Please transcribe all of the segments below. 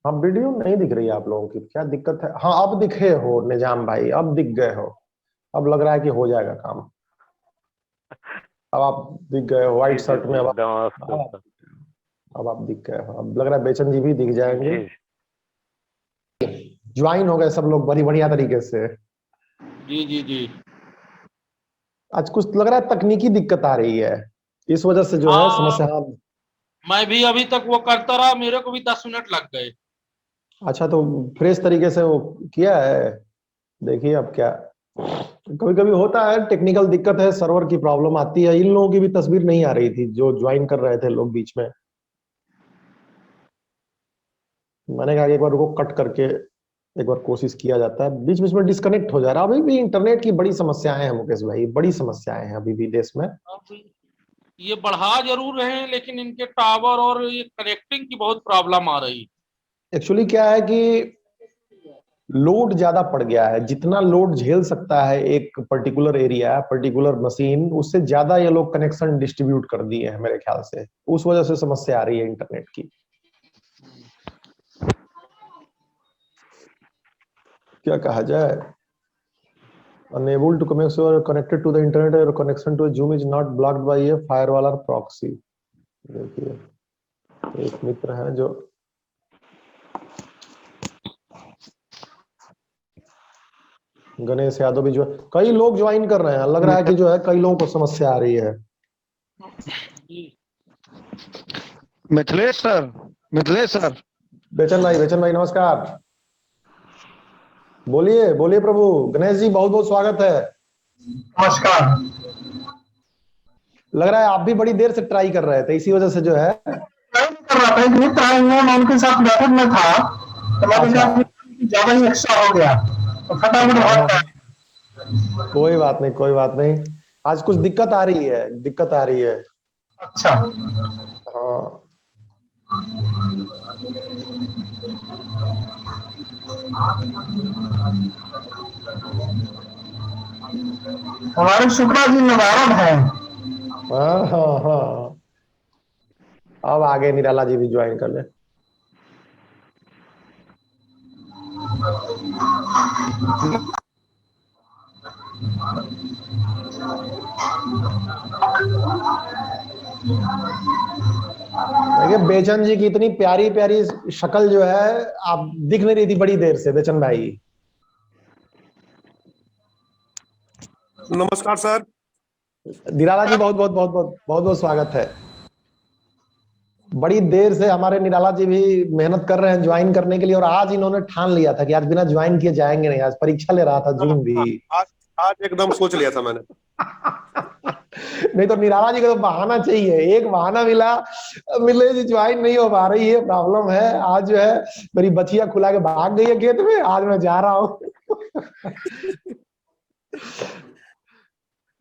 हाँ, वीडियो नहीं दिख रही है आप लोगों की, क्या दिक्कत है? हाँ, अब दिखे हो निजाम भाई, अब दिख गए हो। अब लग रहा है कि हो जाएगा काम। अब आप दिख गए हो जी व्हाइट जी शर्ट जी, में। एकदम मस्त अब एकदम। अब आप दिख गए हो, अब लग रहा है बेचन जी भी दिख जाएंगे। जी ज्वाइन हो गए सब लोग बड़ी बढ़िया तरीके से। जी जी जी। आज कुछ लग रहा है तकनीकी दिक्कत आ रही है, इस वजह से जो है हाँ, समस्या। मैं भी अभी तक वो करता रहा, मेरे को भी 10 मिनट लग गए। अच्छा, तो फ्रेश तरीके से वो किया है। देखिए अब क्या, कभी कभी होता है, टेक्निकल दिक्कत है, सर्वर की प्रॉब्लम आती है। इन लोगों की भी तस्वीर नहीं आ रही थी जो ज्वाइन कर रहे थे लोग बीच में। मैंने कहा कि एक बार रुको, कट करके एक बार कोशिश किया जाता है। बीच बीच में डिस्कनेक्ट हो जा रहा है। अभी भी इंटरनेट की बड़ी समस्याएं हैं मुकेश भाई, बड़ी समस्याएं हैं अभी भी देश में। अब ये बढ़ा जरूर रहे हैं, लेकिन इनके टावर और ये कनेक्टिंग की बहुत प्रॉब्लम आ रही। एक्चुअली क्या है कि लोड ज्यादा पड़ गया है। जितना लोड झेल सकता है एक पर्टिकुलर एरिया, पर्टिकुलर मशीन, उससे ज्यादा ये लोग कनेक्शन डिस्ट्रीब्यूट कर दिए हैं मेरे ख्याल से। उस वजह से समस्या आ रही है इंटरनेट की। क्या कहा जाए। Unable to connect, you are connected to the internet, your connection to Zoom is not blocked by a firewall or proxy। देखिए, एक मित्र है जो गणेश यादव भी जो, कई लोग ज्वाइन कर रहे हैं। लग रहा है कि जो है कई लोगों को समस्या आ रही है। जी। Mithilesh sir, Mithilesh sir. बेचन भाई नमस्कार। बोलिए बोलिए प्रभु। गणेश जी बहुत बहुत स्वागत है। नमस्कार। लग रहा है आप भी बड़ी देर से ट्राई कर रहे थे, इसी वजह से जो है। मैं नहीं कर रहा था, एक मित्र आए हुए हैं, मैं उनके साथ बैठक में था, तो मैंने अच्छा। कहा कि ज्यादा ही एक्स्ट्रा हो गया, तो फटाफट हाँ भाग हाँ, कोई बात नहीं, कोई बात नहीं। आज कुछ दिक्कत आ रही है, दिक्कत आ रही है। अच्छा। हाँ। हमारे शुक्ला जी नवारन है। हाँ हाँ हाँ। अब आगे निराला जी भी ज्वाइन कर ले। देखिए बेचन जी की इतनी प्यारी प्यारी शक्ल जो है, आप दिख नहीं रही थी बड़ी देर से बेचन भाई। नमस्कार सर। निराला जी बहुत बहुत बहुत बहुत बहुत बहुत स्वागत है। बड़ी देर से हमारे निराला जी भी मेहनत कर रहे हैं ज्वाइन करने के लिए, और आज इन्होंने ठान लिया था कि आज बिना ज्वाइन किए जाएंगे नहीं। आज परीक्षा ले रहा था हाँ, जून भी। आज आज एकदम सोच लिया था मैंने। नहीं तो निराला जी को तो बहाना चाहिए, एक बहाना मिला, मिले जी ज्वाइन नहीं हो पा रही है, प्रॉब्लम है। आज जो है मेरी बचिया खुला के भाग गई है खेत में, आज मैं जा रहा हूँ।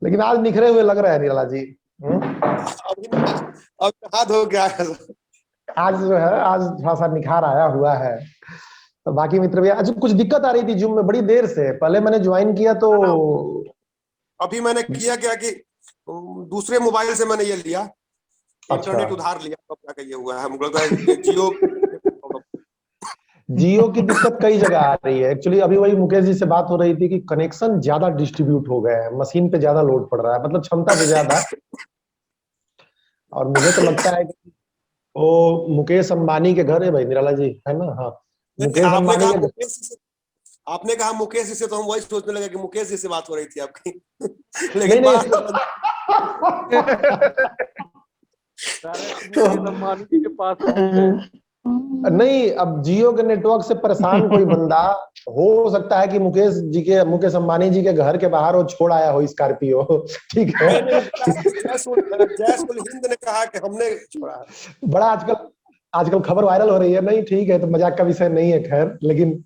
लेकिन आज निखरे हुए लग रहे हैं निराला जी। अभी अब हाथ हो गया है। आज जो है, आज थोड़ा सा निखार आया हुआ है। तो बाकी मित्र भी आज कुछ दिक्कत आ रही थी जूम में बड़ी देर से। पहले मैंने ज्वाइन किया तो अभी मैंने किया क्या कि दूसरे मोबाइल से मैंने ये लिया, अच्छा। इंटरनेट उधार लिया, तो क्या कहिए हुआ है, मुझे लगता है जियो। जियो की दिक्कत कई जगह आ रही है। एक्चुअली अभी वही मुकेश जी से बात हो रही थी कि कनेक्शन ज्यादा डिस्ट्रीब्यूट हो गए हैं, मशीन पे ज्यादा लोड पड़ रहा है, मतलब क्षमता से ज्यादा। और मुझे तो लगता है कि वो मुकेश अंबानी के घर है भाई निराला जी, है ना? हाँ, नहीं, मुकेश अंबानी के घर। आपने कहा मुकेश जी से, तो हम वही सोचने लगे कि मुकेश जी से बात हो रही थी आपकी। नहीं लेकिन नहीं बात मुकेश अंबानी जी के पास पहुंच गए। नहीं, अब जियो के नेटवर्क से परेशान कोई बंदा, हो सकता है कि मुकेश अंबानी जी के घर के बाहर वो छोड़ आया हो स्कॉर्पियो। ठीक है। नहीं, जयसुल हिंद ने कहा कि हमने छोड़ा है। बड़ा आजकल आजकल खबर वायरल हो रही है। नहीं ठीक है, तो मजाक का विषय नहीं है खैर, लेकिन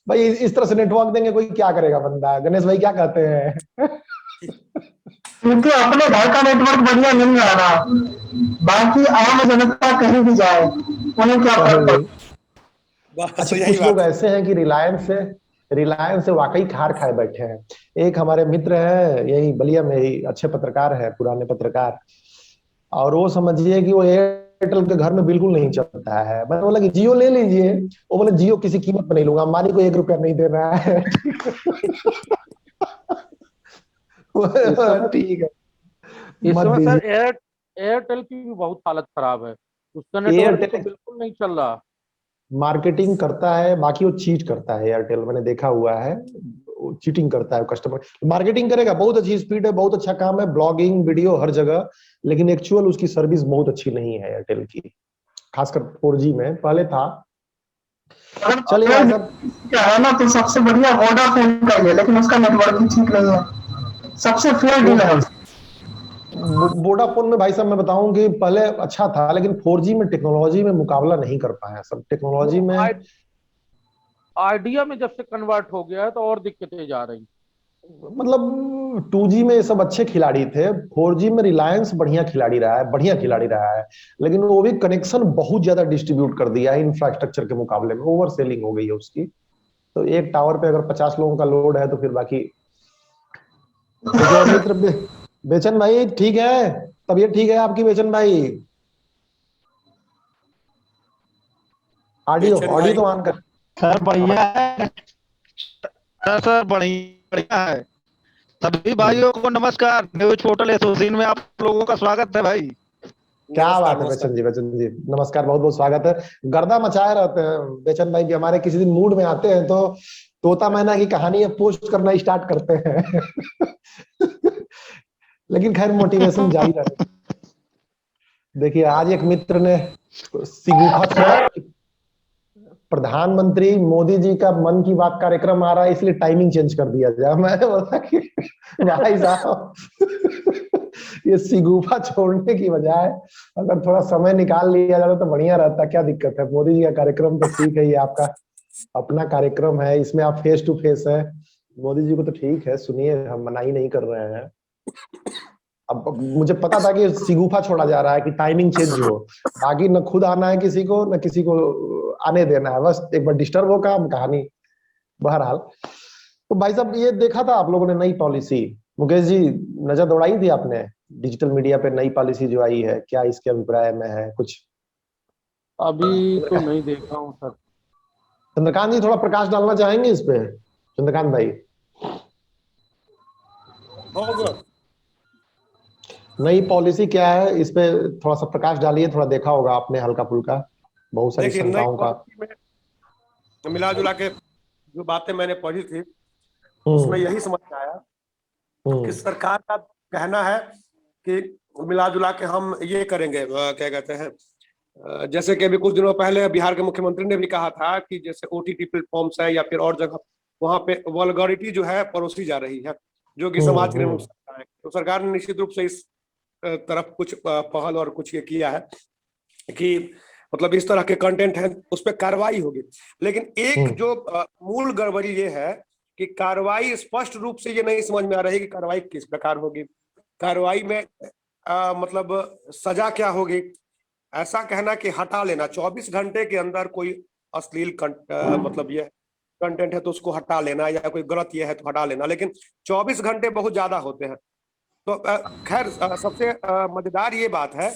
भाई इस तरह से नेटवर्क देंगे कोई क्या करेगा बंदा? गणेश भाई क्या कहते हैं? क्योंकि अपने घर का नेटवर्क बढ़िया मिल रहा था, बाकी आम जनता कहीं भी जाए उन्हें क्या फर्क पड़ता। बस अच्छा, यही कुछ लोग बात है। ऐसे हैं कि रिलायंस से वाकई खार खाए बैठे हैं। एक हमारे मित्र हैं यही बलिया में ही, अच्छे पत्रकार है, पुराने पत्रकार। और वो समझिए कि वो एयरटेल के घर में बिल्कुल नहीं चलता है। मैंने बोला कि जियो ले लीजिए, वो बोले जियो किसी कीमत पर नहीं लूंगा, अंबानी को 1 रुपया नहीं दे रहा है। ठीक है, इस मत समय सर दीजिए। एयरटेल की भी बहुत हालत खराब है, उसका नेटवर्क एयरटेल तो बिल्कुल नहीं चल रहा। मार्केटिंग करता है, बाकी वो चीट करता है एयरटेल, मैंने देखा हुआ है, चीटिंग करता है कस्टमर। मार्केटिंग करेगा, बहुत अच्छी स्पीड है, बहुत अच्छा काम है, ब्लॉगिंग वीडियो हर जगह, लेकिन एक्चुअल उसकी सर्विस बहुत अच्छी नहीं है एयरटेल की, खासकर 4G में पहले था। चलिए भाई साहब, क्या है ना, तो सबसे बढ़िया वोडाफोन का ही है, लेकिन उसका नेटवर्क भी ठीक नहीं है, सबसे फेयर डील है। वोडाफोन में भाई साहब मैं बताऊं कि पहले अच्छा था, लेकिन 4G में टेक्नोलॉजी में मुकाबला नहीं कर पाया सब टेक्नोलॉजी में। आइडिया में जब से कन्वर्ट हो गया है तो और दिक्कतें जा रही। मतलब 2G में ये सब अच्छे खिलाड़ी थे, 4G में रिलायंस बढ़िया खिलाड़ी रहा है, बढ़िया खिलाड़ी रहा है, लेकिन वो भी कनेक्शन बहुत ज्यादा डिस्ट्रीब्यूट कर दिया है इंफ्रास्ट्रक्चर के मुकाबले में, ओवर सेलिंग हो गई है उसकी। तो एक टावर पे अगर 50 लोगों का लोड है तो फिर बाकी। देखिए और मित्र बेचन भाई ठीक है, तबीयत ठीक है आपकी बेचन भाई? ऑडियो बेचन ऑडियो भाई तो ऑन कर। सर बढ़िया है सर, बढ़िया है। सभी भाइयों को नमस्कार, न्यूज पोर्टल एसोसिएशन में आप लोगों का स्वागत है भाई। क्या नमस्कार, बात है नमस्कार। बेचन जी नमस्कार, बहुत बहुत स्वागत है। गर्दा मचाए रहते हैं बेचन भाई भी, हमारे किसी दिन मूड में आते हैं तो तोता मैना की कहानी पोस्ट करना स्टार्ट करते हैं। लेकिन खैर मोटिवेशन जारी रहे। देखिए आज एक मित्र ने सिगुफा छोड़ा, प्रधानमंत्री मोदी जी का मन की बात कार्यक्रम आ रहा है इसलिए टाइमिंग चेंज कर दिया जाए। मैंने बोला कि भाई साहब ये सिगुफा छोड़ने की बजाय अगर थोड़ा समय निकाल लिया जाता तो बढ़िया रहता, क्या दिक्कत है? मोदी जी का कार्यक्रम तो ठीक है, ये आपका अपना कार्यक्रम है, इसमें आप फेस टू फेस है, मोदी जी को तो ठीक है, सुनिए, हम मनाही नहीं कर रहे हैं। अब मुझे पता था कि सिगुफा छोड़ा जा रहा है कि टाइमिंग चेंज हो, बाकी न खुद आना है किसी को न किसी को आने देना है, बस एक बार डिस्टर्ब हो काम कहानी। बहरहाल तो भाई साहब ये देखा था आप लोगों ने नई पॉलिसी, मुकेश जी नजर दौड़ाई थी आपने डिजिटल मीडिया पे नई पॉलिसी जो आई है, क्या इसके अभिप्राय में है कुछ? अभी तो नहीं देखा हूँ सर। चंद्रकांत जी थोड़ा प्रकाश डालना चाहेंगे इस पे? चंद्रकांत भाई नई पॉलिसी क्या है, इस पे थोड़ा सा प्रकाश डालिए, थोड़ा देखा होगा आपने हल्का फुल्का, बहुत सारी देखिए, नई शंकाओं का। पॉलिसी में मिला जुला के जो बातें मैंने पढ़ी थी उसमें यही समझ में आया कि सरकार का कहना है कि मिला जुला के हम ये करेंगे, क्या कहते हैं, जैसे कि अभी कुछ दिनों पहले बिहार के मुख्यमंत्री ने भी कहा था कि जैसे OTT प्लेटफॉर्म्स है या फिर और जगह वहां पे वल्गैरिटी जो है परोसी जा रही है, जो कि समाज के लिए नुकसान है। तो सरकार ने निश्चित रूप से इस तरफ कुछ पहल और कुछ ये किया है कि मतलब इस तरह के कंटेंट है उस पर कार्रवाई होगी। लेकिन एक जो मूल गड़बड़ी ये है कि कार्रवाई स्पष्ट रूप से ये नहीं समझ में आ रही कि कार्रवाई किस प्रकार होगी, कार्रवाई में मतलब सजा क्या होगी। ऐसा कहना कि हटा लेना 24 घंटे के अंदर कोई अश्लील मतलब ये कंटेंट है तो उसको हटा लेना, या कोई गलत ये है तो हटा लेना, लेकिन 24 घंटे बहुत ज्यादा होते हैं। तो खैर सबसे मजेदार ये बात है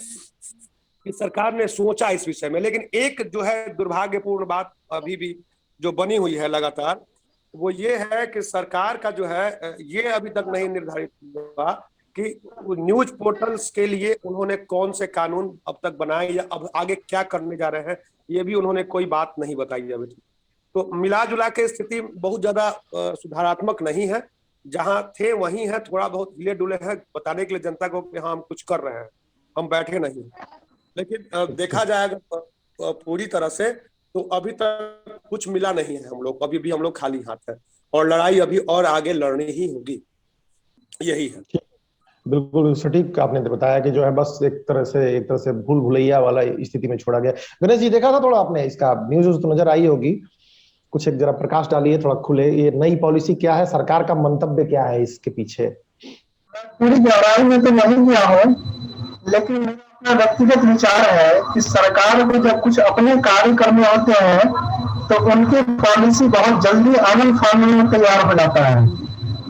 कि सरकार ने सोचा इस विषय में, लेकिन एक जो है दुर्भाग्यपूर्ण बात अभी भी जो बनी हुई है लगातार, वो ये है कि सरकार का जो है ये अभी तक नहीं निर्धारित हुआ कि न्यूज पोर्टल्स के लिए उन्होंने कौन से कानून अब तक बनाए या अब आगे क्या करने जा रहे हैं, ये भी उन्होंने कोई बात नहीं बताई अभी तक। तो मिला जुला के स्थिति बहुत ज्यादा सुधारात्मक नहीं है, जहां थे वहीं है, थोड़ा बहुत हिले डुले है बताने के लिए जनता को कि हाँ हम कुछ कर रहे हैं, हम बैठे नहीं। लेकिन देखा जाएगा पूरी तरह से तो अभी तक कुछ मिला नहीं है, हम लोग अभी भी हम लोग खाली हाथ है और लड़ाई अभी और आगे लड़नी ही होगी, यही है। बिल्कुल सटीक आपने बताया कि जो है बस एक तरह से भूल भुलैया वाला स्थिति में छोड़ा गया। गणेश जी देखा था थोड़ा आपने इसका न्यूज तो नजर आई होगी, कुछ एक जरा प्रकाश डालिए, थोड़ा खुले, ये नई पॉलिसी क्या है, सरकार का मंतव्य क्या है इसके पीछे? पूरी गहराई में तो नहीं गया हूँ, लेकिन मेरा अपना व्यक्तिगत विचार है कि सरकार को जब कुछ अपने कार्य करने होते हैं तो उनकी पॉलिसी बहुत जल्दी आमल फामल में तैयार हो जाता है,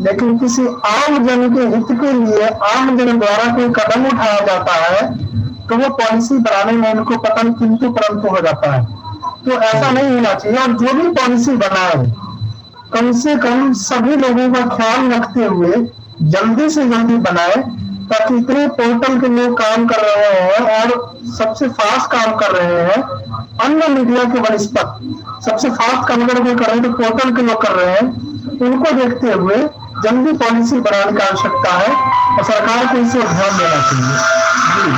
लेकिन किसी आम जन के हित के लिए आम जन द्वारा कोई कदम उठाया जाता है तो वो पॉलिसी बनाने में उनको पता नहीं किंतु परंतु हो जाता है। तो ऐसा नहीं होना चाहिए, और जो भी पॉलिसी बनाए कम से कम सभी लोगों का ख्याल रखते हुए जल्दी से जल्दी बनाए, ताकि इतने पोर्टल के लोग काम कर रहे हैं और सबसे फास्ट काम कर रहे हैं, अन्य मीडिया के वनस्पत सबसे फास्ट काम अगर कोई कर रहे हैं तो पोर्टल के लोग कर रहे हैं, उनको देखते हुए जल्दी पॉलिसी बनाने की आवश्यकता है और सरकार को इसे ध्यान देना चाहिए।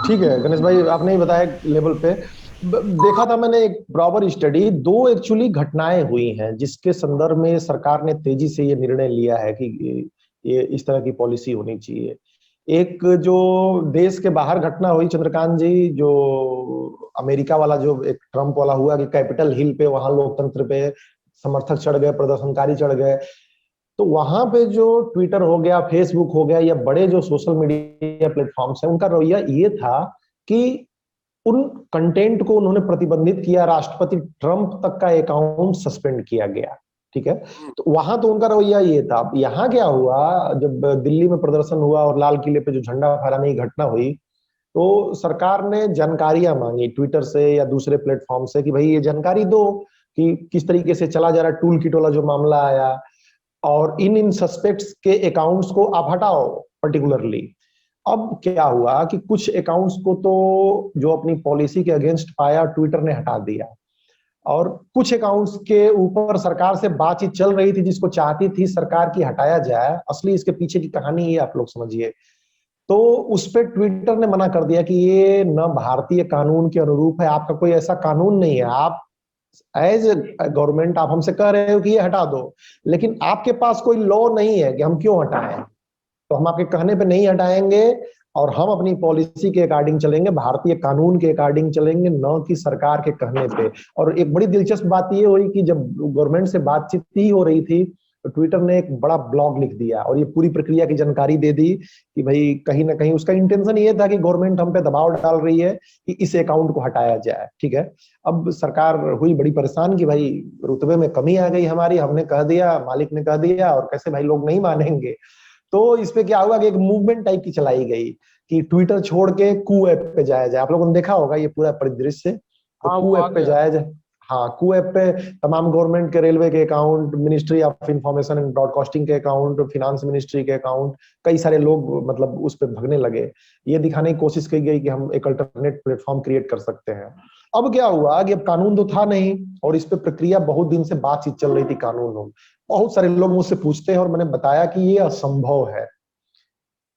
ठीक है गणेश भाई, आपने ही बताया लेवल पे देखा था मैंने एक प्रॉपर स्टडी, दो एक्चुअली घटनाएं हुई हैं जिसके संदर्भ में सरकार ने तेजी से ये निर्णय लिया है कि ये इस तरह की पॉलिसी होनी चाहिए। एक जो देश के बाहर घटना हुई चंद्रकांत जी, जो अमेरिका वाला जो एक ट्रम्प वाला हुआ कि कैपिटल हिल पे वहां लोकतंत्र पे समर्थक चढ़ गए, प्रदर्शनकारी चढ़ गए, तो वहां पे जो ट्विटर हो गया, फेसबुक हो गया या बड़े जो सोशल मीडिया प्लेटफॉर्म्स हैं, उनका रवैया ये था कि उन कंटेंट को उन्होंने प्रतिबंधित किया, राष्ट्रपति ट्रंप तक का अकाउंट सस्पेंड किया गया। ठीक है, तो वहां तो उनका रवैया ये था। यहाँ क्या हुआ, जब दिल्ली में प्रदर्शन हुआ और लाल किले पे जो झंडा फहराने की घटना हुई, तो सरकार ने जानकारियां मांगी ट्विटर से या दूसरे प्लेटफॉर्म से कि भाई ये जानकारी दो कि किस तरीके से चला जा रहा, टूल किट वाला जो मामला आया, और इन सस्पेक्ट्स के अकाउंट्स को आप हटाओ पर्टिकुलरली। अब क्या हुआ कि कुछ अकाउंट्स को तो जो अपनी पॉलिसी के अगेंस्ट पाया ट्विटर ने हटा दिया, और कुछ अकाउंट्स के ऊपर सरकार से बातचीत चल रही थी जिसको चाहती थी सरकार की हटाया जाए। असली इसके पीछे की कहानी ये आप लोग समझिए। तो उस पर ट्विटर ने मना कर दिया कि ये न भारतीय कानून के अनुरूप है, आपका कोई ऐसा कानून नहीं है, आप एज गवर्नमेंट आप हमसे कह रहे हो कि ये हटा दो, लेकिन आपके पास कोई लॉ नहीं है कि हम क्यों हटाएं, तो हम आपके कहने पे नहीं हटाएंगे और हम अपनी पॉलिसी के अकॉर्डिंग चलेंगे, भारतीय कानून के अकॉर्डिंग चलेंगे, न कि सरकार के कहने पे। और एक बड़ी दिलचस्प बात ये हुई कि जब गवर्नमेंट से बातचीत ही हो रही थी तो ट्विटर ने एक बड़ा ब्लॉग लिख दिया और ये पूरी प्रक्रिया की जानकारी दे दी कि भाई कहीं ना कहीं उसका इंटेंशन ये था कि गवर्नमेंट हम पे दबाव डाल रही है कि इस अकाउंट को हटाया जाए। ठीक है, अब सरकार हुई बड़ी परेशान कि भाई रुतबे में कमी आ गई हमारी, हमने कह दिया, मालिक ने कह दिया, और कैसे भाई लोग नहीं मानेंगे। तो इस पे क्या हुआ कि एक मूवमेंट टाइप की चलाई गई कि ट्विटर छोड़ के कू ऐप पे जाया जाए। आप लोगों ने देखा होगा ये पूरा परिदृश्य, तो कू ऐप पे जाया जाए। हाँ, कू ऐप पे तमाम गवर्नमेंट के, रेलवे के account, ministry of information and broadcasting के अकाउंट, फिनांस मिनिस्ट्री के अकाउंट, कई सारे लोग मतलब उस पे भगने लगे। ये दिखाने की कोशिश की गई कि हम एक अल्टरनेट प्लेटफॉर्म क्रिएट कर सकते हैं। अब क्या हुआ कि अब कानून तो था नहीं और इस पे प्रक्रिया बहुत दिन से बातचीत चल रही थी कानून हो। बहुत सारे लोग मुझसे पूछते हैं और मैंने बताया कि ये असंभव है,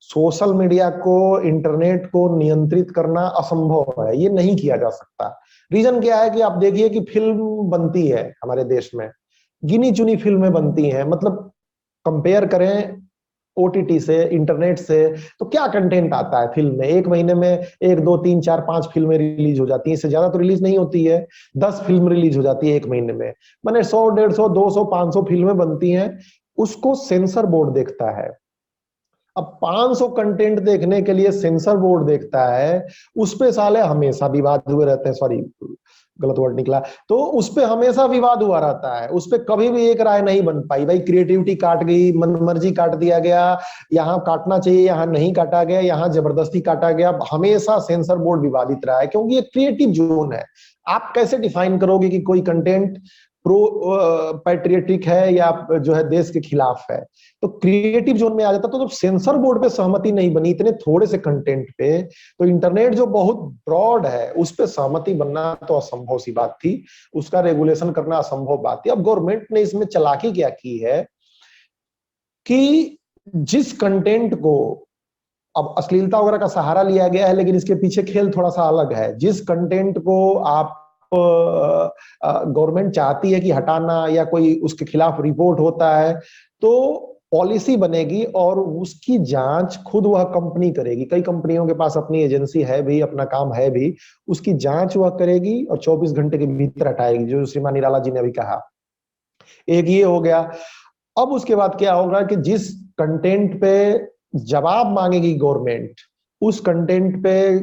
सोशल मीडिया को, इंटरनेट को नियंत्रित करना असंभव है, ये नहीं किया जा सकता। रीजन क्या है कि आप देखिए कि फिल्म बनती है हमारे देश में, गिनी चुनी फिल्में बनती हैं, मतलब कंपेयर करें ओटीटी से, इंटरनेट से, तो क्या कंटेंट आता है फिल्म में। एक महीने में 1 2 3 4 5 फिल्में रिलीज हो जाती हैं, इससे ज्यादा तो रिलीज नहीं होती है। 10 फिल्म रिलीज हो जाती है एक महीने में, मैंने 100 150 200 500 फिल्में बनती हैं, उसको सेंसर बोर्ड देखता है। अब 500 कंटेंट देखने के लिए सेंसर बोर्ड देखता है, उस पे साले हमेशा विवाद हुए रहते हैं, सॉरी गलत वर्ड निकला, तो उस पे हमेशा विवाद हुआ रहता है, उस पे कभी भी एक राय नहीं बन पाई। भाई क्रिएटिविटी काट गई, मन मर्जी काट दिया गया, यहाँ काटना चाहिए यहाँ नहीं काटा गया, यहाँ जबरदस्ती काटा गया, हमेशा सेंसर बोर्ड विवादित रहा है, क्योंकि ये क्रिएटिव जोन है। आप कैसे डिफाइन करोगे कि कोई कंटेंट प्रो पैट्रियटिक है या जो है देश के खिलाफ है, तो क्रिएटिव जोन में आ जाता। तो जब सेंसर बोर्ड पे सहमति नहीं बनी इतने थोड़े से कंटेंट पे, तो इंटरनेट जो बहुत ब्रॉड है उस पे सहमति बनना तो असंभव सी बात थी, उसका रेगुलेशन करना असंभव बात थी। अब गवर्नमेंट ने इसमें चालाकी क्या की है कि जिस कंटेंट को, अब अश्लीलता वगैरह का सहारा लिया गया है लेकिन इसके पीछे खेल थोड़ा सा अलग है, जिस कंटेंट को आप गवर्नमेंट चाहती है कि हटाना या कोई उसके खिलाफ रिपोर्ट होता है, तो पॉलिसी बनेगी और उसकी जांच खुद वह कंपनी करेगी। कई कंपनियों के पास अपनी एजेंसी है भी, अपना काम है भी, उसकी जांच वह करेगी और 24 घंटे के भीतर हटाएगी, जो श्रीमान निराला जी ने अभी कहा। एक ये हो गया। अब उसके बाद क्या होगा कि जिस कंटेंट पे जवाब मांगेगी गवर्नमेंट, उस कंटेंट पे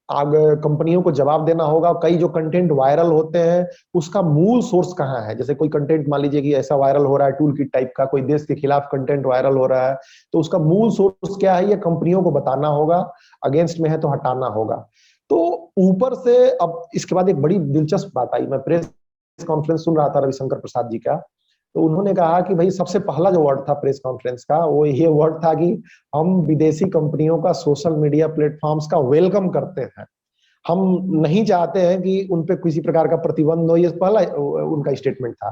आगे कंपनियों को जवाब देना होगा। कई जो कंटेंट वायरल होते हैं उसका मूल सोर्स कहाँ है। जैसे कोई कंटेंट मान लीजिए कि ऐसा वायरल हो रहा है टूल किट टाइप का, कोई देश के खिलाफ कंटेंट वायरल हो रहा है, तो उसका मूल सोर्स क्या है ये कंपनियों को बताना होगा। अगेंस्ट में है तो हटाना होगा। तो ऊपर से अब इसके बाद एक बड़ी दिलचस्प बात आई। मैं प्रेस कॉन्फ्रेंस सुन रहा था रविशंकर प्रसाद जी का, तो उन्होंने कहा कि भाई सबसे पहला जो वर्ड था प्रेस कॉन्फ्रेंस का वो ये वर्ड था कि हम विदेशी कंपनियों का सोशल मीडिया प्लेटफॉर्म्स का वेलकम करते हैं। हम नहीं चाहते हैं कि उन पे किसी प्रकार का प्रतिबंध हो। ये पहला उनका स्टेटमेंट था।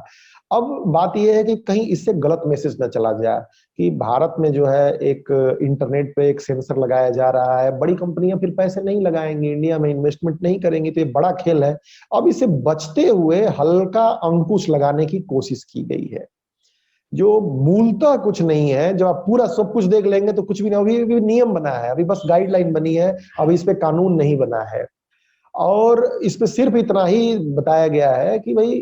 अब बात यह है कि कहीं इससे गलत मैसेज न चला जाए कि भारत में जो है एक इंटरनेट पे एक सेंसर लगाया जा रहा है, बड़ी कंपनियां फिर पैसे नहीं लगाएंगी, इंडिया में इन्वेस्टमेंट नहीं करेंगी, तो ये बड़ा खेल है। अब इसे बचते हुए हल्का अंकुश लगाने की कोशिश की गई है, जो मूलतः कुछ नहीं है। जब आप पूरा सब कुछ देख लेंगे तो कुछ भी नहीं। अभी नियम बना है, अभी बस गाइडलाइन बनी है, अभी इस पे कानून नहीं बना है। और इस पे सिर्फ इतना ही बताया गया है कि भाई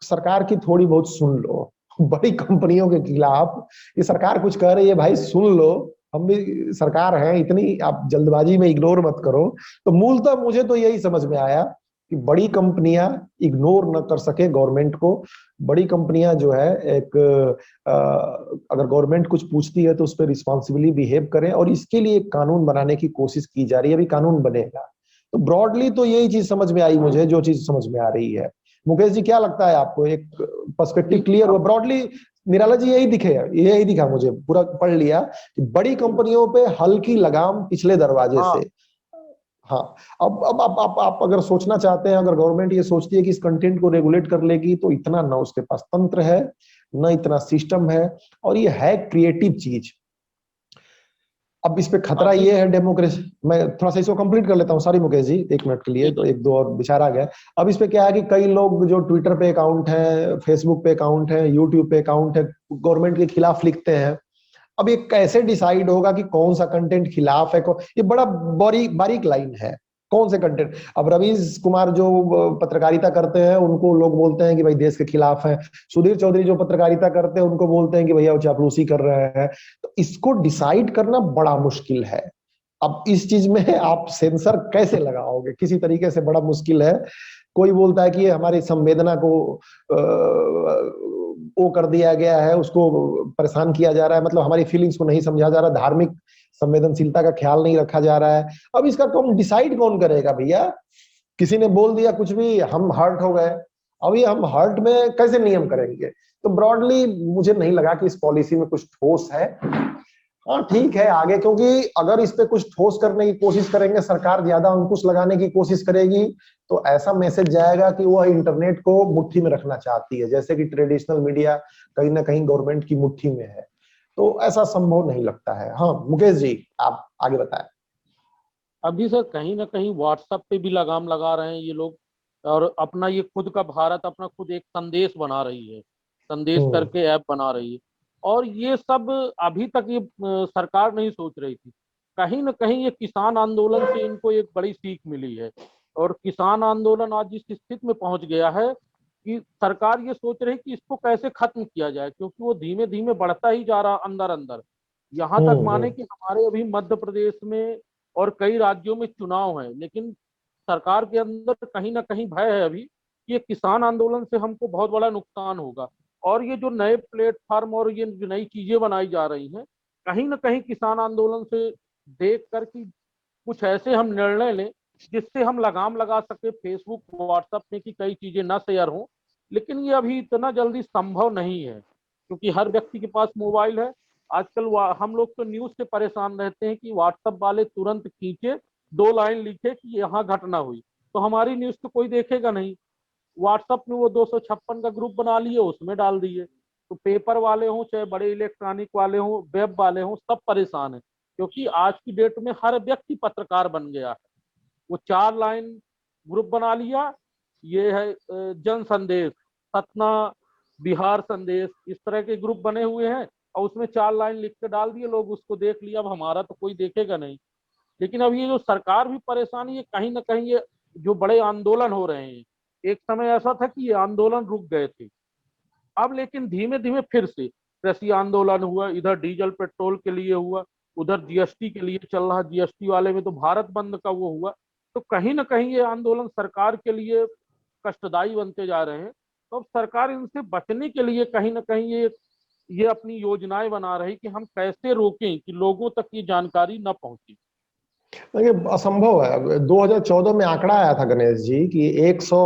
सरकार की थोड़ी बहुत सुन लो। बड़ी कंपनियों के खिलाफ ये सरकार कुछ कह रही है, भाई सुन लो, हम भी सरकार हैं, इतनी आप जल्दबाजी में इग्नोर मत करो। तो मूलतः मुझे तो यही समझ में आया कि बड़ी कंपनियां इग्नोर न कर सके गवर्नमेंट को। बड़ी कंपनियां जो है एक अगर गवर्नमेंट कुछ पूछती है तो उस पर रिस्पॉन्सिबली बिहेव करें, और इसके लिए एक कानून बनाने की कोशिश की जा रही है। अभी कानून बनेगा। तो ब्रॉडली तो यही चीज समझ में आई मुझे, जो चीज समझ में आ रही है। मुकेश जी क्या लगता है आपको? एक पर्सपेक्टिव क्लियर हुआ ब्रॉडली? निराला जी यही दिखा मुझे, पूरा पढ़ लिया कि बड़ी कंपनियों पे हल्की लगाम पिछले दरवाजे हाँ। से। हाँ। अब आप अगर सोचना चाहते हैं, अगर गवर्नमेंट ये सोचती है कि इस कंटेंट को रेगुलेट कर लेगी, तो इतना ना उसके पास तंत्र है, ना इतना सिस्टम है, और ये है क्रिएटिव चीज। अब इस पे खतरा ये है डेमोक्रेसी। मैं थोड़ा सा इसको कंप्लीट कर लेता हूँ, सॉरी मुकेश जी, एक मिनट के लिए, तो एक दो और विचार आ गया। अब इस पे क्या है कि कई लोग जो ट्विटर पे अकाउंट है, फेसबुक पे अकाउंट है, यूट्यूब पे अकाउंट है, गवर्नमेंट के खिलाफ लिखते हैं। अब ये कैसे डिसाइड होगा कि कौन सा कंटेंट खिलाफ है? ये बड़ा बारीक लाइन है, कौन से कंटेंट। अब रवीश कुमार जो पत्रकारिता करते हैं उनको लोग बोलते हैं कि भाई देश के खिलाफ है। सुधीर चौधरी जो पत्रकारिता करते हैं उनको बोलते हैं कि भैया वो चापलूसी कर रहे हैं। तो इसको डिसाइड करना बड़ा मुश्किल है। अब इस चीज में आप सेंसर कैसे लगाओगे? किसी तरीके से बड़ा मुश्किल है। कोई बोलता है कि ये हमारी संवेदना को वो कर दिया गया है, उसको परेशान किया जा रहा है, मतलब हमारी फीलिंग्स को नहीं समझा जा रहा, धार्मिक संवेदनशीलता का ख्याल नहीं रखा जा रहा है। अब इसका कौन डिसाइड कौन करेगा भैया? किसी ने बोल दिया कुछ भी, हम हर्ट हो गए। अब ये हम हर्ट में कैसे नियम करेंगे? तो ब्रॉडली मुझे नहीं लगा कि इस पॉलिसी में कुछ ठोस है। हाँ ठीक है आगे, क्योंकि अगर इस पे कुछ ठोस करने की कोशिश करेंगे, सरकार ज्यादा अंकुश लगाने की कोशिश करेगी, तो ऐसा मैसेज जाएगा कि वो इंटरनेट को मुट्ठी में रखना चाहती है, जैसे कि ट्रेडिशनल मीडिया कहीं ना कहीं गवर्नमेंट की मुट्ठी में है। तो ऐसा संभव नहीं लगता है। हाँ मुकेश जी आप आगे बताएं। अभी सर कहीं ना कहीं व्हाट्सएप पे भी लगाम लगा रहे हैं ये लोग, और अपना ये खुद का भारत अपना खुद एक संदेश बना रही है, संदेश करके ऐप बना रही है। और ये सब अभी तक ये सरकार नहीं सोच रही थी। कहीं ना कहीं ये किसान आंदोलन से इनको एक बड़ी सीख मिली है, और किसान आंदोलन आज इस स्थिति में पहुंच गया है कि सरकार ये सोच रही है कि इसको कैसे खत्म किया जाए, क्योंकि वो धीमे धीमे बढ़ता ही जा रहा अंदर अंदर। यहाँ तक माने कि हमारे अभी मध्य प्रदेश में और कई राज्यों में चुनाव है, लेकिन सरकार के अंदर कहीं ना कहीं भय है अभी कि ये किसान आंदोलन से हमको बहुत बड़ा नुकसान होगा। और ये जो नए प्लेटफॉर्म और ये जो नई चीजें बनाई जा रही हैं, कहीं ना कहीं किसान आंदोलन से देख कर कि कुछ ऐसे हम निर्णय लें जिससे हम लगाम लगा सके फेसबुक व्हाट्सएप में कि कई चीजें ना शेयर हों। लेकिन ये अभी इतना जल्दी संभव नहीं है, क्योंकि हर व्यक्ति के पास मोबाइल है आजकल। हम लोग तो न्यूज से परेशान रहते हैं कि व्हाट्सएप वाले तुरंत खींचे 2 लाइन लिखे कि यहाँ घटना हुई, तो हमारी न्यूज तो कोई देखेगा नहीं। व्हाट्सएप में वो 256 का ग्रुप बना लिए, उसमें डाल दिए। तो पेपर वाले हों चाहे बड़े इलेक्ट्रॉनिक वाले हों, वेब वाले हों, सब परेशान है, क्योंकि आज की डेट में हर व्यक्ति पत्रकार बन गया है। वो 4 लाइन ग्रुप बना लिया, ये है जन संदेश, सतना बिहार संदेश, इस तरह के ग्रुप बने हुए हैं, और उसमें 4 लाइन लिख के डाल दिए, लोग उसको देख लिया। अब हमारा तो कोई देखेगा नहीं। लेकिन अब ये जो सरकार भी परेशानी है, कहीं ना कहीं ये जो बड़े आंदोलन हो रहे हैं, एक समय ऐसा था कि ये आंदोलन रुक गए थे, अब लेकिन धीमे धीमे फिर से कृषि आंदोलन हुआ, इधर डीजल पेट्रोल के लिए हुआ, उधर जीएसटी के लिए चल रहा, जीएसटी वाले में तो भारत बंद का वो हुआ। तो कहीं ना कहीं ये आंदोलन सरकार के लिए कष्टदायी बनते जा रहे हैं। तो अब सरकार इनसे बचने के लिए कहीं ना कहीं ये अपनी योजनाएं बना रही कि हम कैसे रोकें कि लोगों तक ये जानकारी न पहुंचे। ये असंभव है। 2014 में आंकड़ा आया था गणेश जी कि 100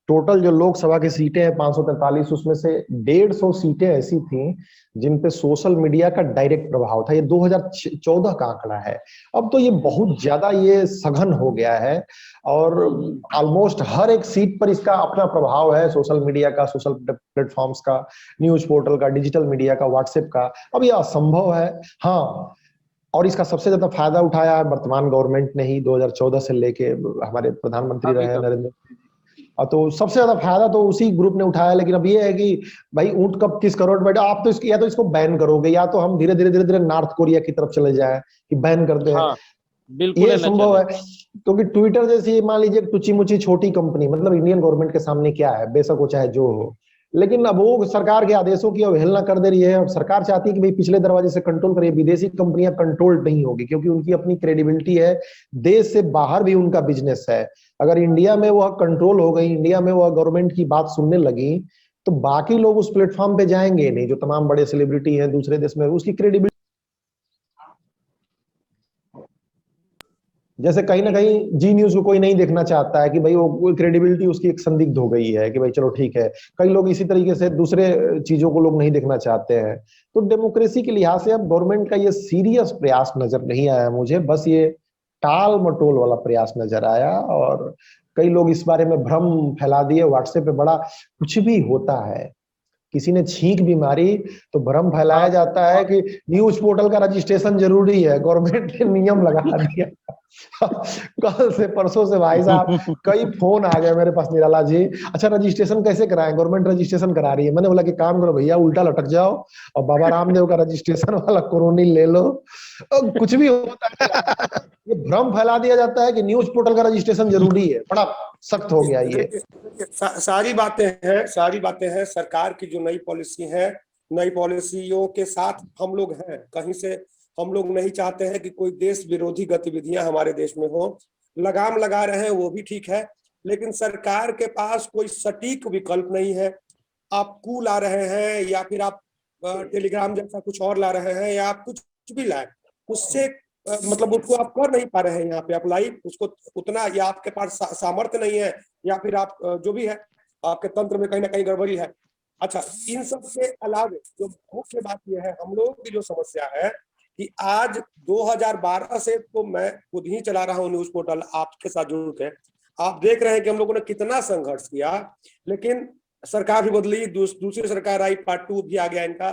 टोटल जो लोकसभा की सीटें हैं 543, उसमें से 150 सीटें ऐसी थी जिन पे सोशल मीडिया का डायरेक्ट प्रभाव था। ये 2014 का आंकड़ा है। अब तो ये बहुत ज्यादा ये सघन हो गया है और ऑलमोस्ट हर एक सीट पर इसका अपना प्रभाव है, सोशल मीडिया का, सोशल प्लेटफॉर्म्स का, न्यूज पोर्टल का, डिजिटल मीडिया का, व्हाट्सएप का। अब ये असंभव है। हाँ, और इसका सबसे ज्यादा फायदा उठाया है वर्तमान गवर्नमेंट ने ही, 2014 से लेके हमारे प्रधानमंत्री रहे हैं नरेंद्र मोदी जी। और तो सबसे ज्यादा फायदा तो उसी ग्रुप ने उठाया। लेकिन अब ये है कि भाई ऊंट कब किस करोड़ बैठे, आप तो या तो इसको बैन करोगे या तो हम धीरे धीरे नॉर्थ कोरिया की तरफ चले जाए कि बैन करते हैं। हाँ, बिल्कुल ये संभव है क्योंकि ट्विटर जैसी मान लीजिए टुची मुची छोटी कंपनी, मतलब इंडियन गवर्नमेंट के सामने क्या है, बेशक वो चाहे जो हो, लेकिन अब वो सरकार के आदेशों की अवहेलना कर दे रही है। अब सरकार चाहती है कि भाई पिछले दरवाजे से कंट्रोल करिए। विदेशी कंपनियां कंट्रोल नहीं होगी क्योंकि उनकी अपनी क्रेडिबिलिटी है, देश से बाहर भी उनका बिजनेस है। अगर इंडिया में वह कंट्रोल हो गई, इंडिया में वह गवर्नमेंट की बात सुनने लगी, तो बाकी लोग उस प्लेटफॉर्म पे जाएंगे नहीं। जो तमाम बड़े सेलिब्रिटी हैं दूसरे देश में, उसकी क्रेडिबिलिटी, जैसे कहीं ना कहीं जी न्यूज को कोई नहीं देखना चाहता है कि भाई वो क्रेडिबिलिटी उसकी एक संदिग्ध हो गई है कि भाई चलो ठीक है। कई लोग इसी तरीके से दूसरे चीजों को लोग नहीं देखना चाहते हैं। तो डेमोक्रेसी के लिहाज से अब गवर्नमेंट का ये सीरियस प्रयास नजर नहीं आया मुझे, बस ये टाल मटोल वाला प्रयास नजर आया। और कई लोग इस बारे में भ्रम फैला दिए। व्हाट्सएप पे बड़ा कुछ भी होता है, किसी ने छींक भी मारी तो भ्रम फैलाया जाता है कि न्यूज पोर्टल का रजिस्ट्रेशन जरूरी है, गवर्नमेंट ने नियम लगा दिया। कल से परसों से भाई साहब कई फोन आ गए मेरे पास, निराला जी अच्छा रजिस्ट्रेशन कैसे कराएं, गवर्नमेंट रजिस्ट्रेशन करा रही है। मैंने बोला कि काम करो भैया, उल्टा लटक जाओ और बाबा रामदेव का रजिस्ट्रेशन वाला कोरोनी ले लो। कुछ भी होता है, ये भ्रम फैला दिया जाता है कि न्यूज पोर्टल का रजिस्ट्रेशन जरूरी है। बड़ा सख्त हो गया ये। सारी बातें हैं सरकार की जो नई पॉलिसी है, नई पॉलिसियों के साथ हम लोग हैं। कहीं से हम लोग नहीं चाहते हैं कि कोई देश विरोधी गतिविधियां हमारे देश में हो। लगाम लगा रहे हैं वो भी ठीक है, लेकिन सरकार के पास कोई सटीक विकल्प नहीं है। आप कू ला रहे हैं या फिर आप टेलीग्राम जैसा कुछ और ला रहे हैं, या आप कुछ भी लाए, उससे मतलब उसको आप कर नहीं पा रहे हैं यहाँ पे अप्लाई उसको उतना, या आपके पास सामर्थ्य नहीं है, या फिर आप जो भी है आपके तंत्र में कहीं ना कहीं गड़बड़ी है। अच्छा, इन सब से अलावा जो मुख्य बात यह है, हम लोगों की जो समस्या है कि आज 2012 से तो मैं खुद ही चला रहा हूँ न्यूज पोर्टल आपके साथ जुड़ के। आप देख रहे हैं कि हम लोगों ने कितना संघर्ष किया, लेकिन सरकार भी बदली, दूसरी सरकार आई, पार्ट 2 भी आ गया इनका,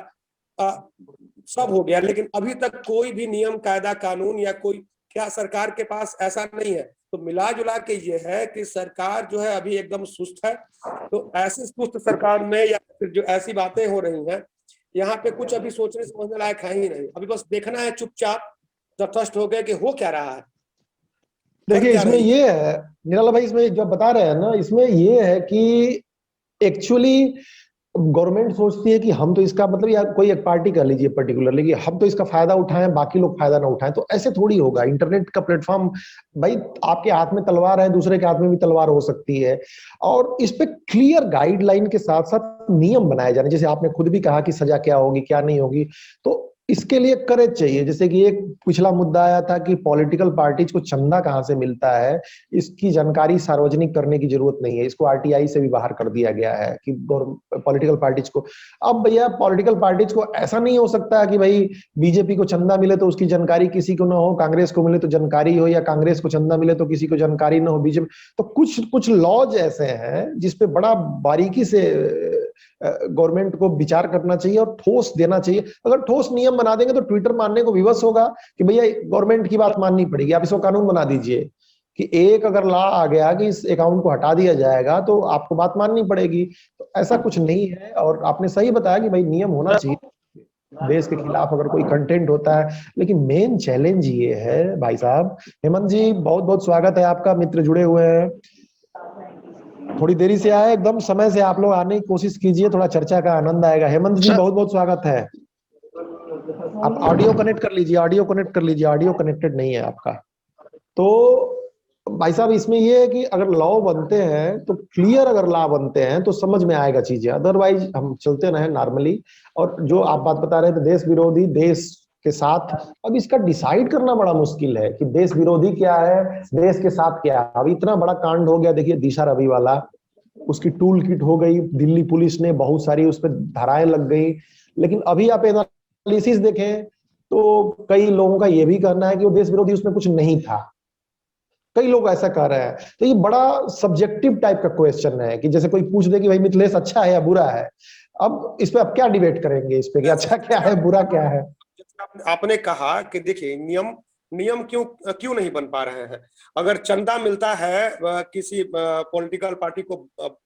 सब हो गया, लेकिन अभी तक कोई भी नियम कायदा कानून या कोई क्या सरकार के पास ऐसा नहीं है। तो मिला जुला के ये है कि सरकार जो है अभी एकदम सुस्त है। तो ऐसी सुस्त सरकार में या फिर जो ऐसी बातें हो रही हैं, यहाँ पे कुछ अभी सोचने समझने लायक है ही नहीं। अभी बस देखना है चुपचाप तटस्थ हो गए कि हो क्या रहा है। देखिए इसमें ये है निराला भाई, इसमें जो बता रहे हैं ना, इसमें ये है कि एक्चुअली गवर्नमेंट सोचती है कि हम तो इसका मतलब, या कोई एक पार्टी कर लीजिए पर्टिकुलरली, कि हम तो इसका फायदा उठाएं, बाकी लोग फायदा ना उठाएं। तो ऐसे थोड़ी होगा। इंटरनेट का प्लेटफॉर्म, भाई आपके हाथ में तलवार है, दूसरे के हाथ में भी तलवार हो सकती है। और इस पे क्लियर गाइडलाइन के साथ साथ नियम बनाए जाने, जैसे आपने खुद भी कहा कि सजा क्या होगी क्या नहीं होगी, तो इसके लिए करेज चाहिए। जैसे कि एक पिछला मुद्दा आया था कि पॉलिटिकल पार्टीज को चंदा कहां से मिलता है, इसकी जानकारी सार्वजनिक करने की जरूरत नहीं है। इसको आरटीआई से भी बाहर कर दिया गया है कि पॉलिटिकल पार्टीज को, अब भैया पॉलिटिकल पार्टीज को ऐसा नहीं हो सकता है कि भाई बीजेपी को चंदा मिले तो उसकी जानकारी किसी को ना हो, कांग्रेस को मिले तो जानकारी हो, या कांग्रेस को चंदा मिले तो किसी को जानकारी ना हो, बीजेपी। तो कुछ लॉज ऐसे हैं जिसपे बड़ा बारीकी से गवर्नमेंट को विचार करना चाहिए और ठोस देना चाहिए। अगर ठोस नियम बना देंगे तो ट्विटर मानने को विवश होगा कि भैया गवर्नमेंट की बात माननी पड़ेगी। आप इसको कानून बना दीजिए कि एक अगर लॉ आ गया कि इस अकाउंट को हटा दिया जाएगा तो आपको बात माननी पड़ेगी। तो ऐसा कुछ नहीं है। और आपने सही बताया कि भाई नियम होना चाहिए देश के खिलाफ अगर कोई कंटेंट होता है। लेकिन मेन चैलेंज ये है भाई साहब, हेमंत जी बहुत बहुत स्वागत है आपका, मित्र जुड़े हुए हैं, थोड़ी देरी से आए, एकदम समय से आप लोग आने की कोशिश कीजिए, थोड़ा चर्चा का आनंद आएगा। हेमंत जी बहुत बहुत स्वागत है। आप ऑडियो कनेक्ट कर लीजिए, ऑडियो कनेक्ट कर लीजिए, ऑडियो कनेक्टेड नहीं है आपका। तो भाई साहब इसमें ये है कि अगर लॉ बनते हैं तो क्लियर, अगर लॉ बनते हैं तो समझ में आएगा चीजें, अदरवाइज हम चलते रहे नॉर्मली। और जो आप बात बता रहे थे देश विरोधी, देश के साथ, अब इसका डिसाइड करना बड़ा मुश्किल है कि देश विरोधी क्या है, देश के साथ क्या है। अब इतना बड़ा कांड हो गया, देखिए दिशा रवि वाला, उसकी टूल किट हो गई, दिल्ली पुलिस ने बहुत सारी उस पर धाराएं लग गई। लेकिन अभी आप एनालिसिस देखें तो कई लोगों का यह भी कहना है कि वो देश विरोधी उसमें कुछ नहीं था, कई लोग ऐसा कह रहे हैं। तो ये बड़ा सब्जेक्टिव टाइप का क्वेश्चन है कि जैसे कोई पूछ दे कि भाई मिथिलेश अच्छा है या बुरा है। अब इस पे आप क्या डिबेट करेंगे इस पे कि अच्छा क्या है बुरा क्या है? आपने कहा कि देखिए नियम नियम क्यों क्यों नहीं बन पा रहे हैं। अगर चंदा मिलता है किसी पॉलिटिकल पार्टी को,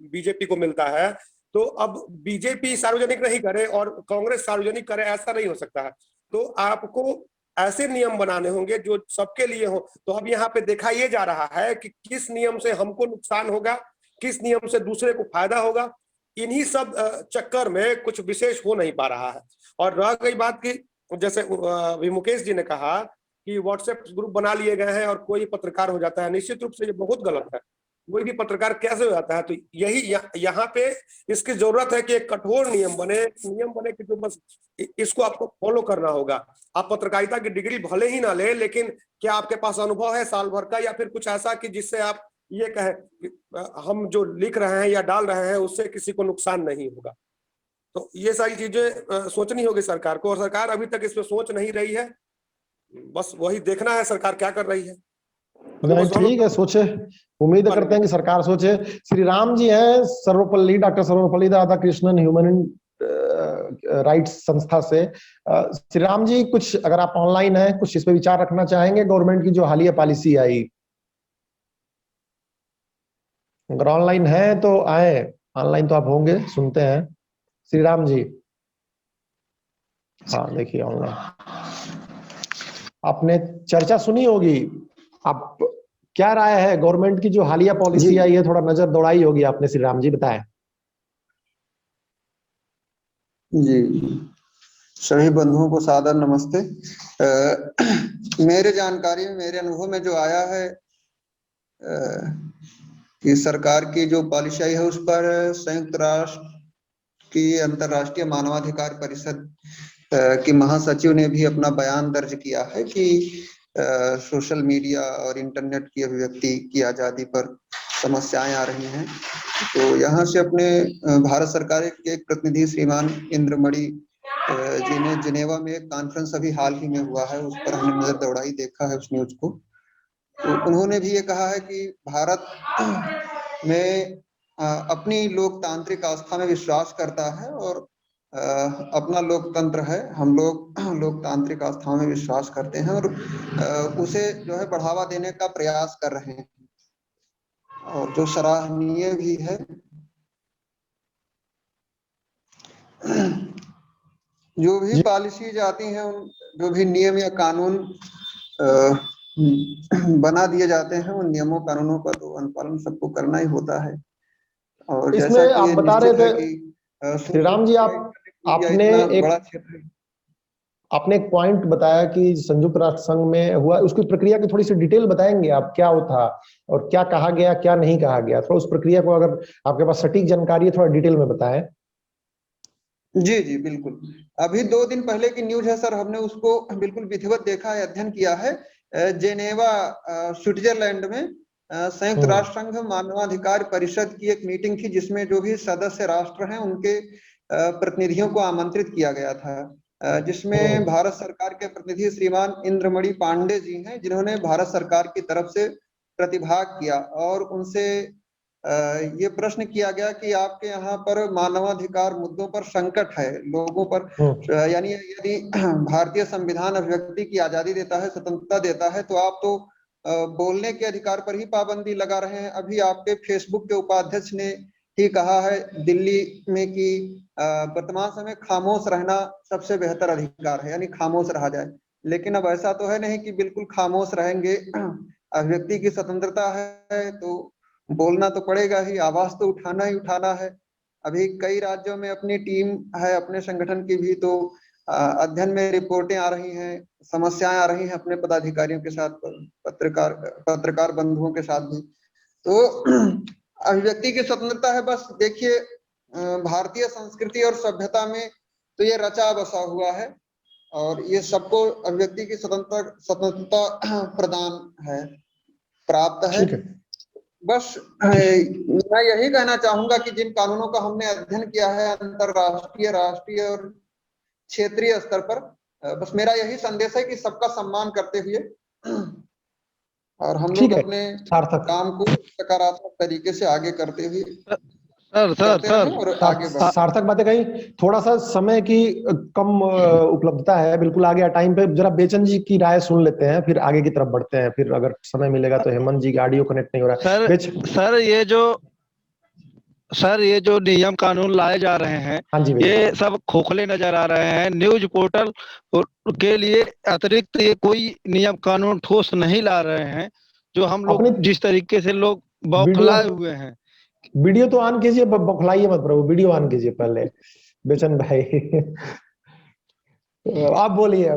बीजेपी को मिलता है, तो अब बीजेपी सार्वजनिक नहीं करे और कांग्रेस सार्वजनिक करे, ऐसा नहीं हो सकता है। तो आपको ऐसे नियम बनाने होंगे जो सबके लिए हो। तो अब यहाँ पे देखा यह जा रहा है कि किस नियम से हमको नुकसान होगा, किस नियम से दूसरे को फायदा होगा, इन्हीं सब चक्कर में कुछ विशेष हो नहीं पा रहा है। और रह गई बात की, जैसे अभी मुकेश जी ने कहा कि व्हाट्सएप ग्रुप बना लिए गए हैं और कोई पत्रकार हो जाता है, निश्चित रूप से ये बहुत गलत है। कोई भी पत्रकार कैसे हो जाता है? तो यही यहाँ पे इसकी जरूरत है कि एक कठोर नियम बने कि जो बस इसको आपको फॉलो करना होगा। आप पत्रकारिता की डिग्री भले ही ना ले, लेकिन क्या आपके पास अनुभव है साल भर का, या फिर कुछ ऐसा कि जिससे आप ये कहें कि हम जो लिख रहे हैं या डाल रहे हैं उससे किसी को नुकसान नहीं होगा। तो ये सारी चीजें सोचनी होगी सरकार को, और सरकार अभी तक इस पे सोच नहीं रही है। बस वही देखना है सरकार क्या कर रही है। नहीं ठीक है, सोचे, उम्मीद करते हैं कि सरकार सोचे। श्री राम जी हैं Sarvepalli, doctor Sarvepalli Radhakrishnan human rights संस्था से। श्री राम जी, कुछ अगर आप ऑनलाइन हैं, कुछ इस पे विचार रखना चाहेंगे गवर्नमेंट की जो हालिया पॉलिसी आई? अगर ऑनलाइन है तो आए, ऑनलाइन तो आप होंगे, सुनते हैं। श्री राम जी, हाँ देखिए ऑनलाइन आपने चर्चा सुनी होगी। आप क्या राय है गवर्नमेंट की जो हालिया पॉलिसी आई है, थोड़ा नजर दौड़ाई होगी आपने, श्री राम जी बताएं। जी, सभी बंधुओं को सादर नमस्ते। मेरे जानकारी में, मेरे अनुभव में जो आया है कि सरकार की जो पॉलिसी आई है उस पर संयुक्त राष्ट्र की अंतर्राष्ट्रीय मानवाधिकार परिषद की महासचिव ने भी अपना बयान दर्ज किया है कि सोशल मीडिया और इंटरनेट की अभिव्यक्ति की आज़ादी पर समस्याएं आ रही हैं। तो यहाँ से अपने भारत सरकार के एक प्रतिनिधि श्रीमान इंद्रमणि जी ने जिनेवा में एक कॉन्फ्रेंस अभी हाल ही में हुआ है, उस पर हमने नजर दौड़ाई, देखा है उस न्यूज को। तो उन्होंने भी ये कहा है कि भारत में अपनी लोकतांत्रिक आस्था में विश्वास करता है और अपना लोकतंत्र है, हम लोग लोकतांत्रिक आस्थाओं में विश्वास करते हैं और उसे जो है बढ़ावा देने का प्रयास कर रहे हैं, और जो सराहनीय भी है। जो भी पॉलिसीज आती हैं, जो भी नियम या कानून बना दिए जाते हैं, उन नियमों कानूनों का तो अनुपालन सबको करना ही होता है। और जैसा कि आप बता रहे थे श्री राम जी, आपने एक पॉइंट बताया कि संयुक्त राष्ट्र संघ में हुआ, उसकी प्रक्रिया की थोड़ी सी डिटेल बताएंगे आप, क्या वो था और क्या कहा गया क्या नहीं कहा गया? थोड़ा उस प्रक्रिया को, अगर आपके पास सटीक जानकारी है, थोड़ा डिटेल में बताएं। जी जी बिल्कुल। अभी 2 दिन पहले की न्यूज है सर, हमने उसको बिल्कुल विधिवत देखा है, अध्ययन किया है। जेनेवा स्विट्जरलैंड में संयुक्त राष्ट्र संघ मानवाधिकार परिषद की एक मीटिंग थी, जिसमें जो भी सदस्य राष्ट्र हैं उनके प्रतिनिधियों को आमंत्रित किया गया था, जिसमें भारत सरकार के प्रतिनिधि श्रीमान इंद्रमणि पांडे जी हैं, जिन्होंने भारत सरकार की तरफ से प्रतिभाग किया और उनसे ये प्रश्न किया गया कि आपके यहाँ पर मानवाधिकार मुद्दों पर संकट है, लोगों पर, यानी यदि भारतीय संविधान अभिव्यक्ति की आजादी देता है, स्वतंत्रता देता है, तो आप तो बोलने के अधिकार पर ही पाबंदी लगा रहे हैं। अभी आपके फेसबुक के उपाध्यक्ष ने ही कहा है दिल्ली में कि वर्तमान समय खामोश रहना सबसे बेहतर अधिकार है, यानी खामोश रहा जाए। लेकिन अब ऐसा तो है नहीं कि बिल्कुल खामोश रहेंगे। अभिव्यक्ति की स्वतंत्रता है तो बोलना तो पड़ेगा ही, आवाज तो उठाना ही उठाना है। अभी कई राज्यों में अपनी टीम है, अपने संगठन की भी, तो अध्ययन में रिपोर्टें आ रही हैं, समस्याएं आ रही हैं अपने पदाधिकारियों के साथ, पत्रकार बंधुओं के साथ भी। तो अभिव्यक्ति की स्वतंत्रता है, बस देखिए भारतीय संस्कृति और सभ्यता में तो ये रचा बसा हुआ है और ये सबको अभिव्यक्ति की स्वतंत्रता प्रदान है, प्राप्त है। बस मैं यही कहना चाहूंगा कि जिन कानूनों का हमने अध्ययन किया है अंतरराष्ट्रीय, राष्ट्रीय और क्षेत्रीय स्तर पर, बस मेरा यही संदेश है कि सबका सम्मान करते हुए और हम लोग अपने काम को सकारात्मक तरीके से आगे करते हुए सार्थक बातें कही। थोड़ा सा समय की कम उपलब्धता है, बिल्कुल आ गया टाइम पे। जरा बेचन जी की राय सुन लेते हैं, फिर आगे की तरफ बढ़ते हैं, फिर अगर समय मिलेगा तो। हेमंत जी का ऑडियो कनेक्ट नहीं हो रहा है। सर ये जो नियम कानून लाए जा रहे हैं, हाँ जी, ये सब खोखले नजर आ रहे हैं। न्यूज पोर्टल के लिए अतिरिक्त ये कोई नियम कानून ठोस नहीं ला रहे हैं, जो हम लोग जिस तरीके से लोग बौखलाए हुए हैं। वीडियो तो ऑन कीजिए, बौखलाइए मत प्रभु, वीडियो ऑन कीजिए पहले बेचन भाई। आप बोलिए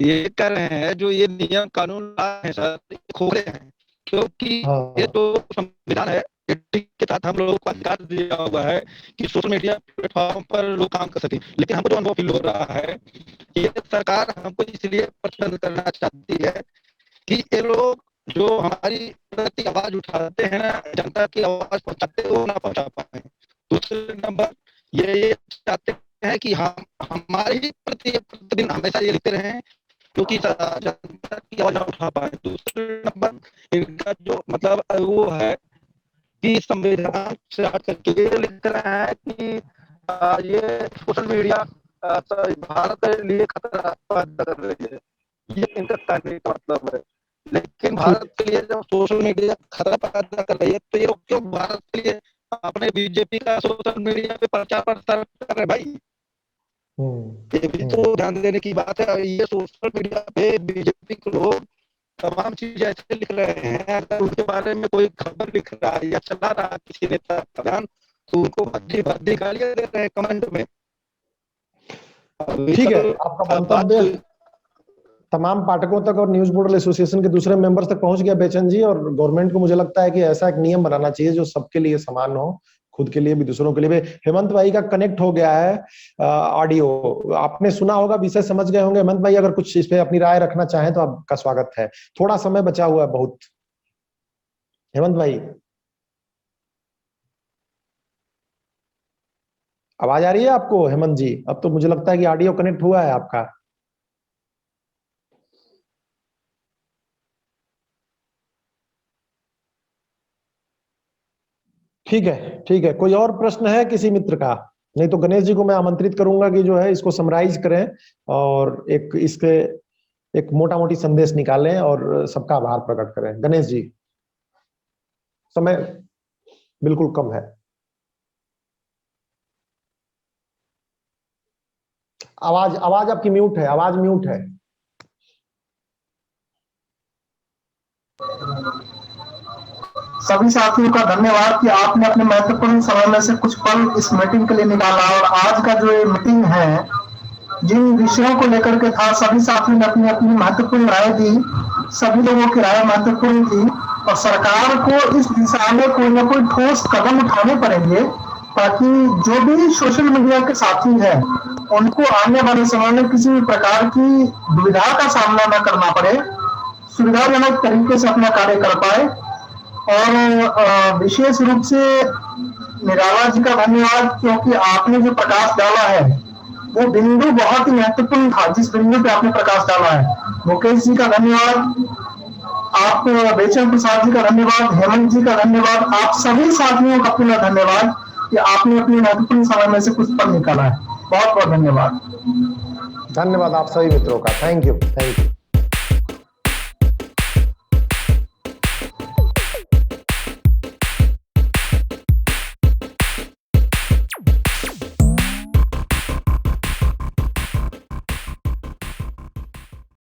ये कर रहे हैं जो ये नियम कानून है सर, खोखले हैं, क्योंकि ये तो संविधान है के साथ हम लोगों को अधिकार दिया हुआ है कि सोशल मीडिया प्लेटफॉर्म पर लोग काम कर सके। लेकिन हमको जो अनुभव फील हो रहा है, ये सरकार हमको इसलिए पसंद करना चाहती है कि ये लोग जो हमारी प्रति आवाज उठाते हैं ना, जनता की आवाज पहुंचाते हैं, वो ना पहुंचा पाए। दूसरे नंबर ये चाहते हैं कि हम हमारी प्रति प्रतिदिन हमेशा ये लिखते रहे क्योंकि जनता की आवाज ना उठा पाए। दूसरे नंबर इनका जो मतलब वो है कि संविधान से हट करके ये लिख रहे हैं कि ये सोशल मीडिया भारत के लिए खतरा पैदा कर रही है, ये इनका कहने का मतलब है। लेकिन भारत के लिए जब सोशल मीडिया खतरा पैदा कर रही है, तो ये क्यों भारत के लिए अपने बीजेपी का सोशल मीडिया पे प्रचार प्रसार कर रहे भाई? ये भी तो ध्यान देने की बात है। ये सोशल मीडिया पे बीजेपी के लोग तमाम चीज ऐसे लिख रहे हैं, अगर उनके बारे में कोई खबर लिख रहा है या चला रहा है किसी नेता का बयान, तो उनको भद्दी गालियां दे रहे हैं कमेंट में। ठीक है, आपका मंतव्य तमाम पाठकों तक और न्यूज पोर्टल एसोसिएशन के दूसरे मेंबर्स तक पहुंच गया बेचन जी। और गवर्नमेंट को मुझे लगता है कि ऐसा एक नियम बनाना चाहिए जो सबके लिए समान हो, खुद के लिए भी दूसरों के लिए भी। हेमंत भाई का कनेक्ट हो गया है ऑडियो, आपने सुना होगा, विषय समझ गए होंगे। हेमंत भाई अगर कुछ इस पे अपनी राय रखना चाहें तो आपका स्वागत है। थोड़ा समय बचा हुआ है बहुत। हेमंत भाई आवाज आ रही है आपको? हेमंत जी अब तो मुझे लगता है कि ऑडियो कनेक्ट हुआ है आपका। ठीक है, कोई और प्रश्न है किसी मित्र का? नहीं तो गणेश जी को मैं आमंत्रित करूंगा कि जो है इसको समराइज करें और इसके एक मोटा मोटी संदेश निकालें और सबका आभार प्रकट करें। गणेश जी, समय बिल्कुल कम है। आवाज आपकी म्यूट है, आवाज म्यूट है। सभी साथियों का धन्यवाद कि आपने अपने महत्वपूर्ण समय में से कुछ पल इस मीटिंग के लिए निकाला। और आज का जो ये मीटिंग है, जिन विषयों को लेकर के था, सभी साथियों ने अपनी अपनी महत्वपूर्ण राय दी। सभी लोगों की राय महत्वपूर्ण थी और सरकार को इस दिशा में कोई ना कोई ठोस कदम उठाने पड़ेंगे ताकि जो भी सोशल मीडिया के साथी हैं उनको आने वाले समय में किसी भी प्रकार की दुविधा का सामना न करना पड़े, सुविधाजनक तरीके से अपना कार्य कर पाए। और विशेष रूप से निराला जी का धन्यवाद, क्योंकि आपने जो प्रकाश डाला है वो बिंदु बहुत ही महत्वपूर्ण था, जिस बिंदु पे आपने प्रकाश डाला है। मुकेश जी का धन्यवाद, आप बेचन प्रसाद जी का धन्यवाद, हेमंत जी का धन्यवाद, आप सभी साथियों का पूरा धन्यवाद कि आपने अपनी महत्वपूर्ण समय में से कुछ पल निकाला है। बहुत बहुत धन्यवाद। धन्यवाद आप सभी मित्रों का। Thank you.